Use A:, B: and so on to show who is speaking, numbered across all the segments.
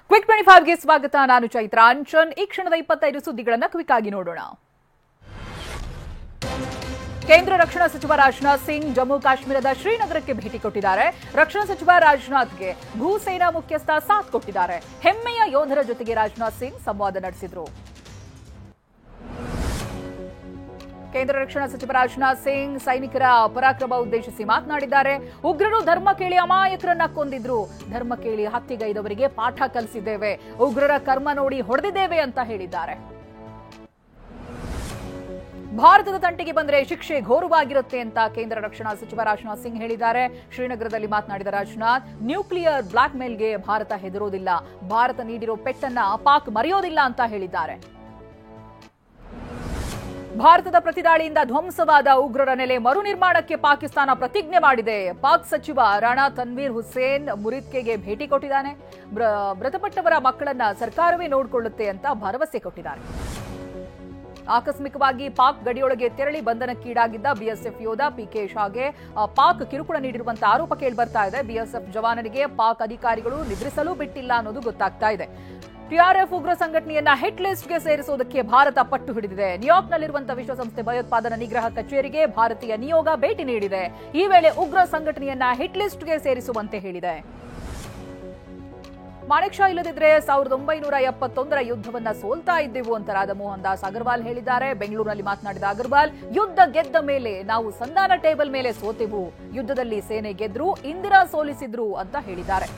A: Quick 25ಗೆ ಸ್ವಾಗತ. ನಾನು ಚೈತ್ರ ಅಂಚನ್. ಈ ಕ್ಷಣದ 25 ಸುದ್ದಿಗಳನ್ನು ಕ್ವಿಕ್ ಆಗಿ ನೋಡೋಣ. ಕೇಂದ್ರ ರಕ್ಷಣಾ ಸಚಿವ ರಾಜನಾಥ್ ಸಿಂಗ್ ಜಮ್ಮು ಕಾಶ್ಮೀರದ ಶ್ರೀನಗರಕ್ಕೆ ಭೇಟಿ ಕೊಟ್ಟಿದ್ದಾರೆ. ರಕ್ಷಣಾ ಸಚಿವ ರಾಜನಾಥ್ಗೆ ಭೂಸೇನಾ ಮುಖ್ಯಸ್ಥ ಸಾಥ್ ಕೊಟ್ಟಿದ್ದಾರೆ. ಹೆಮ್ಮೆಯ ಯೋಧರ ಜೊತೆಗೆ ರಾಜನಾಥ್ ಸಿಂಗ್ ಸಂವಾದ ನಡೆಸಿದರು. ಕೇಂದ್ರ ರಕ್ಷಣಾ ಸಚಿವ ರಾಜನಾಥ್ ಸಿಂಗ್ ಸೈನಿಕರ ಪರಾಕ್ರಮ ಉದ್ದೇಶಿಸಿ ಮಾತನಾಡಿದ್ದಾರೆ. ಉಗ್ರರು ಧರ್ಮ ಕೇಳಿ ಅಮಾಯಕರನ್ನ ಕೊಂದಿದ್ರು. ಧರ್ಮ ಕೇಳಿ ಹತ್ಯೆಗೈದವರಿಗೆ ಪಾಠ ಕಲಿಸಿದ್ದೇವೆ. ಉಗ್ರರ ಕರ್ಮ ನೋಡಿ ಹೊಡೆದಿದ್ದೇವೆ ಅಂತ ಹೇಳಿದ್ದಾರೆ. ಭಾರತದ ತಂಟೆಗೆ ಬಂದರೆ ಶಿಕ್ಷೆ ಘೋರವಾಗಿರುತ್ತೆ ಅಂತ ಕೇಂದ್ರ ರಕ್ಷಣಾ ಸಚಿವ ರಾಜನಾಥ್ ಸಿಂಗ್ ಹೇಳಿದ್ದಾರೆ. ಶ್ರೀನಗರದಲ್ಲಿ ಮಾತನಾಡಿದ ರಾಜನಾಥ್, ನ್ಯೂಕ್ಲಿಯರ್ ಬ್ಲಾಕ್ ಮೇಲ್ಗೆ ಭಾರತ ಹೆದರೋದಿಲ್ಲ. ಭಾರತ ನೀಡಿರೋ ಪೆಟ್ಟನ್ನ ಪಾಕ್ ಮರೆಯೋದಿಲ್ಲ ಅಂತ ಹೇಳಿದ್ದಾರೆ. ಭಾರತದ ಪ್ರತಿದಾಳಿಯಿಂದ ಧ್ವಂಸವಾದ ಉಗ್ರರ ನೆಲೆ ಮರು ನಿರ್ಮಾಣಕ್ಕೆ ಪಾಕಿಸ್ತಾನ ಪ್ರತಿಜ್ಞೆ ಮಾಡಿದೆ. ಪಾಕ್ ಸಚಿವ ರಾಣಾ ತನ್ವೀರ್ ಹುಸೇನ್ ಮುರಿದ್ಕೆಗೆ ಭೇಟಿ ಕೊಟ್ಟಿದ್ದಾನೆ. ಮೃತಪಟ್ಟವರ ಮಕ್ಕಳನ್ನ ಸರ್ಕಾರವೇ ನೋಡಿಕೊಳ್ಳುತ್ತೆ ಅಂತ ಭರವಸೆ ಕೊಟ್ಟಿದ್ದಾರೆ. ಆಕಸ್ಮಿಕವಾಗಿ ಪಾಕ್ ಗಡಿಯೊಳಗೆ ತೆರಳಿ ಬಂಧನಕ್ಕೀಡಾಗಿದ್ದ ಬಿಎಸ್ಎಫ್ ಯೋಧ ಪಿಕೆ ಶಾಗೆ ಪಾಕ್ ಕಿರುಕುಳ ನೀಡಿರುವಂತಹ ಆರೋಪ ಕೇಳಿಬರ್ತಾ ಇದೆ. ಬಿಎಸ್ಎಫ್ ಜವಾನರಿಗೆ ಪಾಕ್ ಅಧಿಕಾರಿಗಳು ನಿದ್ರಿಸಲು ಬಿಟ್ಟಿಲ್ಲ ಅನ್ನೋದು ಗೊತ್ತಾಗ್ತಾ ಇದೆ. ಟಿಆರ್ಎಫ್ ಉಗ್ರ ಸಂಘಟನೆಯನ್ನ ಹಿಟ್ ಲಿಸ್ಟ್ಗೆ ಸೇರಿಸುವುದಕ್ಕೆ ಭಾರತ ಪಟ್ಟು ಹಿಡಿದಿದೆ. ನ್ಯೂಯಾರ್ಕ್ನಲ್ಲಿರುವಂತಹ ವಿಶ್ವಸಂಸ್ಥೆ ಭಯೋತ್ಪಾದನಾ ನಿಗ್ರಹ ಕಚೇರಿಗೆ ಭಾರತೀಯ ನಿಯೋಗ ಭೇಟಿ ನೀಡಿದೆ. ಈ ವೇಳೆ ಉಗ್ರ ಸಂಘಟನೆಯನ್ನ ಹಿಟ್ ಲಿಸ್ಟ್ಗೆ ಸೇರಿಸುವಂತೆ ಹೇಳಿದೆ. ಮಾಣಿಕ್ ಶಾ ಇಲ್ಲದಿದ್ರೆ 1971ರ ಯುದ್ಧವನ್ನ ಸೋಲ್ತಾ ಇದ್ದೆವು ಅಂತ ರಾಧಾಮೋಹನ್ ದಾಸ್ ಅಗರ್ವಾಲ್ ಹೇಳಿದ್ದಾರೆ. ಬೆಂಗಳೂರಿನಲ್ಲಿ ಮಾತನಾಡಿದ ಅಗರ್ವಾಲ್, ಯುದ್ಧ ಗೆದ್ದ ಮೇಲೆ ನಾವು ಸಂಧಾನ ಟೇಬಲ್ ಮೇಲೆ ಸೋತೆವು. ಯುದ್ಧದಲ್ಲಿ ಸೇನೆ ಗೆದ್ರು, ಇಂದಿರಾ ಸೋಲಿಸಿದ್ರು ಅಂತ ಹೇಳಿದ್ದಾರೆ.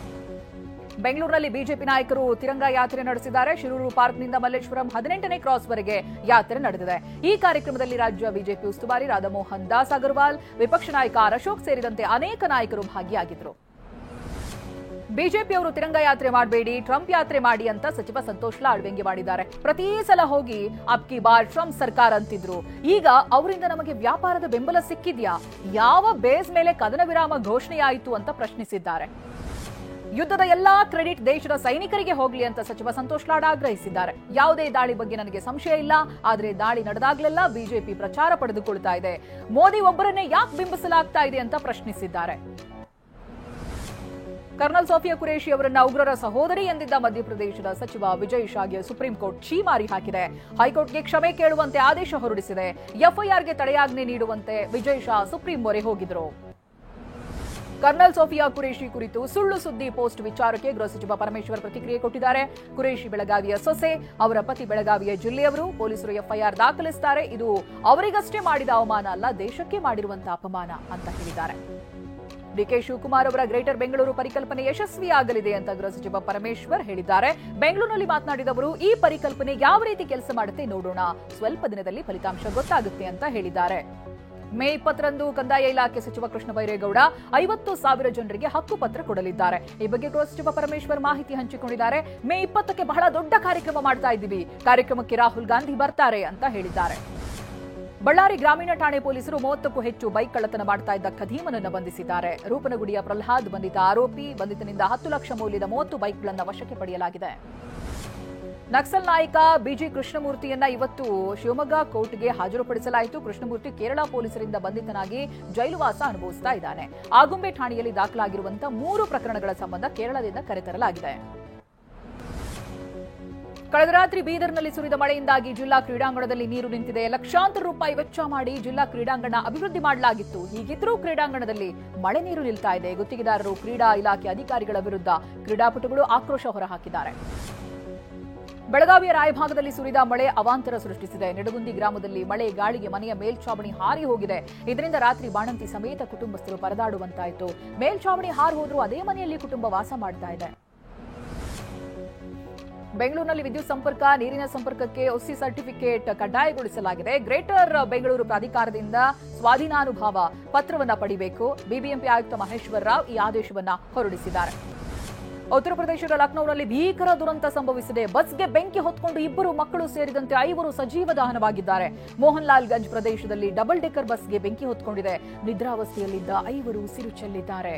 A: ಬೆಂಗಳೂರಿನಲ್ಲಿ ಬಿಜೆಪಿ ನಾಯಕರು ತಿರಂಗ ಯಾತ್ರೆ ನಡೆಸಿದ್ದಾರೆ. ಶಿರೂರು ಪಾರ್ಕ್ನಿಂದ ಮಲ್ಲೇಶ್ವರಂ 18ನೇ ಕ್ರಾಸ್ವರೆಗೆ ಯಾತ್ರೆ ನಡೆದಿದೆ. ಈ ಕಾರ್ಯಕ್ರಮದಲ್ಲಿ ರಾಜ್ಯ ಬಿಜೆಪಿ ಉಸ್ತುವಾರಿ ರಾಧಾಮೋಹನ್ ದಾಸ್ ಅಗರ್ವಾಲ್, ವಿಪಕ್ಷ ನಾಯಕ ಆರ್ ಅಶೋಕ್ ಸೇರಿದಂತೆ ಅನೇಕ ನಾಯಕರು ಭಾಗಿಯಾಗಿದ್ದರು. ಬಿಜೆಪಿಯವರು ತಿರಂಗ ಯಾತ್ರೆ ಮಾಡಬೇಡಿ, ಟ್ರಂಪ್ ಯಾತ್ರೆ ಮಾಡಿ ಅಂತ ಸಚಿವ ಸಂತೋಷ್ ಲಾಡ್ ವ್ಯಂಗ್ಯವಾಡಿದ್ದಾರೆ. ಪ್ರತಿ ಸಲ ಹೋಗಿ ಅಬ್ಕಿ ಬಾರ್ ಟ್ರಂಪ್ ಸರ್ಕಾರ ಅಂತಿದ್ರು. ಈಗ ಅವರಿಂದ ನಮಗೆ ವ್ಯಾಪಾರದ ಬೆಂಬಲ ಸಿಕ್ಕಿದ್ಯಾ? ಯಾವ ಬೇಸ್ ಮೇಲೆ ಕದನ ವಿರಾಮ ಘೋಷಣೆಯಾಯಿತು ಅಂತ ಪ್ರಶ್ನಿಸಿದ್ದಾರೆ. ಯುದ್ಧದ ಎಲ್ಲಾ ಕ್ರೆಡಿಟ್ ದೇಶದ ಸೈನಿಕರಿಗೆ ಹೋಗ್ಲಿ ಅಂತ ಸಚಿವ ಸಂತೋಷ್ ಲಾಡ್ ಆಗ್ರಹಿಸಿದ್ದಾರೆ. ಯಾವುದೇ ದಾಳಿ ಬಗ್ಗೆ ನನಗೆ ಸಂಶಯ ಇಲ್ಲ, ಆದರೆ ದಾಳಿ ನಡೆದಾಗಲೆಲ್ಲ ಬಿಜೆಪಿ ಪ್ರಚಾರ ಪಡೆದುಕೊಳ್ತಾ ಇದೆ. ಮೋದಿ ಒಬ್ಬರನ್ನೇ ಯಾಕೆ ಬಿಂಬಿಸಲಾಗ್ತಾ ಇದೆ ಅಂತ ಪ್ರಶ್ನಿಸಿದ್ದಾರೆ. ಕರ್ನಲ್ ಸೋಫಿಯಾ ಕುರೇಶಿ ಅವರನ್ನ ಉಗ್ರರ ಸಹೋದರಿ ಎಂದಿದ್ದ ಮಧ್ಯಪ್ರದೇಶದ ಸಚಿವ ವಿಜಯ್ ಶಾಗೆ ಸುಪ್ರೀಂ ಕೋರ್ಟ್ ಛೀಮಾರಿ ಹಾಕಿದೆ. ಹೈಕೋರ್ಟ್ಗೆ ಕ್ಷಮೆ ಕೇಳುವಂತೆ ಆದೇಶ ಹೊರಡಿಸಿದೆ. ಎಫ್ಐಆರ್ಗೆ ತಡೆಯಾಜ್ಞೆ ನೀಡುವಂತೆ ವಿಜಯ್ ಶಾ ಸುಪ್ರೀಂ ಮೊರೆ ಹೋಗಿದ್ರು. ಕರ್ನಲ್ ಸೋಫಿಯಾ ಕುರೇಶಿ ಕುರಿತು ಸುಳ್ಳು ಸುದ್ದಿ ಪೋಸ್ಟ್ ವಿಚಾರಕ್ಕೆ ಗೃಹ ಸಚಿವ ಪರಮೇಶ್ವರ್ ಪ್ರತಿಕ್ರಿಯೆ ಕೊಟ್ಟಿದ್ದಾರೆ. ಕುರೇಶಿ ಬೆಳಗಾವಿಯ ಸೊಸೆ, ಅವರ ಪತಿ ಬೆಳಗಾವಿಯ ಜಿಲ್ಲೆಯವರು. ಪೊಲೀಸರು ಎಫ್ಐಆರ್ ದಾಖಲಿಸುತ್ತಾರೆ. ಇದು ಅವರಿಗಷ್ಟೇ ಮಾಡಿದ ಅವಮಾನ ಅಲ್ಲ, ದೇಶಕ್ಕೆ ಮಾಡಿರುವಂತಹ ಅಪಮಾನ ಅಂತ ಹೇಳಿದ್ದಾರೆ. ಡಿಕೆ ಶಿವಕುಮಾರ್ ಅವರ ಗ್ರೇಟರ್ ಬೆಂಗಳೂರು ಪರಿಕಲ್ಪನೆ ಯಶಸ್ವಿಯಾಗಲಿದೆ ಅಂತ ಗೃಹ ಸಚಿವ ಪರಮೇಶ್ವರ್ ಹೇಳಿದ್ದಾರೆ. ಬೆಂಗಳೂರಿನಲ್ಲಿ ಮಾತನಾಡಿದವರು, ಈ ಪರಿಕಲ್ಪನೆ ಯಾವ ರೀತಿ ಕೆಲಸ ಮಾಡುತ್ತೆ ನೋಡೋಣ, ಸ್ವಲ್ಪ ದಿನದಲ್ಲಿ ಫಲಿತಾಂಶ ಗೊತ್ತಾಗುತ್ತೆ ಅಂತ ಹೇಳಿದ್ದಾರೆ. ಮೇ 20ರಂದು ಕಂದಾಯ ಇಲಾಖೆ ಸಚಿವ ಕೃಷ್ಣ ಬೈರೇಗೌಡ 50,000 ಜನರಿಗೆ ಹಕ್ಕುಪತ್ರ ಕೊಡಲಿದ್ದಾರೆ. ಈ ಬಗ್ಗೆ ಗೃಹ ಸಚಿವ ಪರಮೇಶ್ವರ್ ಮಾಹಿತಿ ಹಂಚಿಕೊಂಡಿದ್ದಾರೆ. ಮೇ 20ಕ್ಕೆ ಬಹಳ ದೊಡ್ಡ ಕಾರ್ಯಕ್ರಮ ಮಾಡ್ತಾ ಇದ್ದೀವಿ, ಕಾರ್ಯಕ್ರಮಕ್ಕೆ ರಾಹುಲ್ ಗಾಂಧಿ ಬರ್ತಾರೆ ಅಂತ ಹೇಳಿದ್ದಾರೆ. ಬಳ್ಳಾರಿ ಗ್ರಾಮೀಣ ಠಾಣೆ ಪೊಲೀಸರು 30ಕ್ಕೂ ಹೆಚ್ಚು ಬೈಕ್ ಕಳ್ಳತನ ಮಾಡ್ತಾ ಇದ್ದ ಖದೀಮನನ್ನು ಬಂಧಿಸಿದ್ದಾರೆ. ರೂಪನಗುಡಿಯ ಪ್ರಹ್ಲಾದ್ ಬಂಧಿತ ಆರೋಪಿ. ಬಂಧಿತನಿಂದ 10 ಲಕ್ಷ ಮೌಲ್ಯದ 30 ಬೈಕ್ಗಳನ್ನು ವಶಕ್ಕೆ ಪಡೆಯಲಾಗಿದೆ. ನಕ್ಸಲ್ ನಾಯಕ ಬಿಜಿ ಕೃಷ್ಣಮೂರ್ತಿಯನ್ನ ಇವತ್ತು ಶಿವಮೊಗ್ಗ ಕೋರ್ಟ್ಗೆ ಹಾಜರುಪಡಿಸಲಾಯಿತು. ಕೃಷ್ಣಮೂರ್ತಿ ಕೇರಳ ಪೊಲೀಸರಿಂದ ಬಂಧಿತನಾಗಿ ಜೈಲುವಾಸ ಅನುಭವಿಸ್ತಾ ಇದ್ದಾನೆ. ಆಗುಂಬೆ ಠಾಣೆಯಲ್ಲಿ ದಾಖಲಾಗಿರುವಂತಹ 3 ಪ್ರಕರಣಗಳ ಸಂಬಂಧ ಕೇರಳದಿಂದ ಕರೆತರಲಾಗಿದೆ. ಕಳೆದ ರಾತ್ರಿ ಬೀದರ್ನಲ್ಲಿ ಸುರಿದ ಮಳೆಯಿಂದಾಗಿ ಜಿಲ್ಲಾ ಕ್ರೀಡಾಂಗಣದಲ್ಲಿ ನೀರು ನಿಂತಿದೆ. ಲಕ್ಷಾಂತರ ರೂಪಾಯಿ ವೆಚ್ಚ ಮಾಡಿ ಜಿಲ್ಲಾ ಕ್ರೀಡಾಂಗಣ ಅಭಿವೃದ್ಧಿ ಮಾಡಲಾಗಿತ್ತು. ಹೀಗಿದ್ರೂ ಕ್ರೀಡಾಂಗಣದಲ್ಲಿ ಮಳೆ ನೀರು ನಿಲ್ತಾ ಇದೆ. ಗುತ್ತಿಗೆದಾರರು, ಕ್ರೀಡಾ ಇಲಾಖೆ ಅಧಿಕಾರಿಗಳ ವಿರುದ್ಧ ಕ್ರೀಡಾಪಟುಗಳು ಆಕ್ರೋಶ ಹೊರಹಾಕಿದ್ದಾರೆ. ಬೆಳಗಾವಿಯ ರಾಯಭಾಗದಲ್ಲಿ ಸುರಿದ ಮಳೆ ಅವಾಂತರ ಸೃಷ್ಟಿಸಿದೆ. ನಿಡಗುಂದಿ ಗ್ರಾಮದಲ್ಲಿ ಮಳೆ ಗಾಳಿಗೆ ಮನೆಯ ಮೇಲ್ಛಾವಣಿ ಹಾರಿ ಹೋಗಿದೆ. ಇದರಿಂದ ರಾತ್ರಿ ಬಾಣಂತಿ ಸಮೇತ ಕುಟುಂಬಸ್ಥರು ಪರದಾಡುವಂತಾಯಿತು. ಮೇಲ್ಛಾವಣಿ ಹಾರಿ ಹೋದ್ರೂ ಅದೇ ಮನೆಯಲ್ಲಿ ಕುಟುಂಬ ವಾಸ ಮಾಡ್ತಾ ಇದೆ. ಬೆಂಗಳೂರಿನಲ್ಲಿ ವಿದ್ಯುತ್ ಸಂಪರ್ಕ, ನೀರಿನ ಸಂಪರ್ಕಕ್ಕೆ ಒಸಿ ಸರ್ಟಿಫಿಕೇಟ್ ಕಡ್ಡಾಯಗೊಳಿಸಲಾಗಿದೆ. ಗ್ರೇಟರ್ ಬೆಂಗಳೂರು ಪ್ರಾಧಿಕಾರದಿಂದ ಸ್ವಾಧೀನಾನುಭವ ಪತ್ರವನ್ನ ಪಡೆಯಬೇಕು. ಬಿಬಿಎಂಪಿ ಆಯುಕ್ತ ಮಹೇಶ್ವರ್ ರಾವ್ ಈ ಆದೇಶವನ್ನ ಹೊರಡಿಸಿದ್ದಾರೆ. ಉತ್ತರ ಪ್ರದೇಶದ ಲಕ್ನೋನಲ್ಲಿ ಭೀಕರ ದುರಂತ ಸಂಭವಿಸಿದೆ. ಬಸ್ಗೆ ಬೆಂಕಿ ಹೊತ್ಕೊಂಡು 2 ಮಕ್ಕಳು ಸೇರಿದಂತೆ 5 ಸಜೀವ ದಹನವಾಗಿದ್ದಾರೆ. ಮೋಹನ್ ಲಾಲ್ ಗಂಜ್ ಪ್ರದೇಶದಲ್ಲಿ ಡಬಲ್ ಡೆಕ್ಕರ್ ಬಸ್ಗೆ ಬೆಂಕಿ ಹೊತ್ಕೊಂಡಿದೆ. ನಿದ್ರಾವಸ್ಥೆಯಲ್ಲಿದ್ದ 5 ಉಸಿರು ಚೆಲ್ಲಿದ್ದಾರೆ.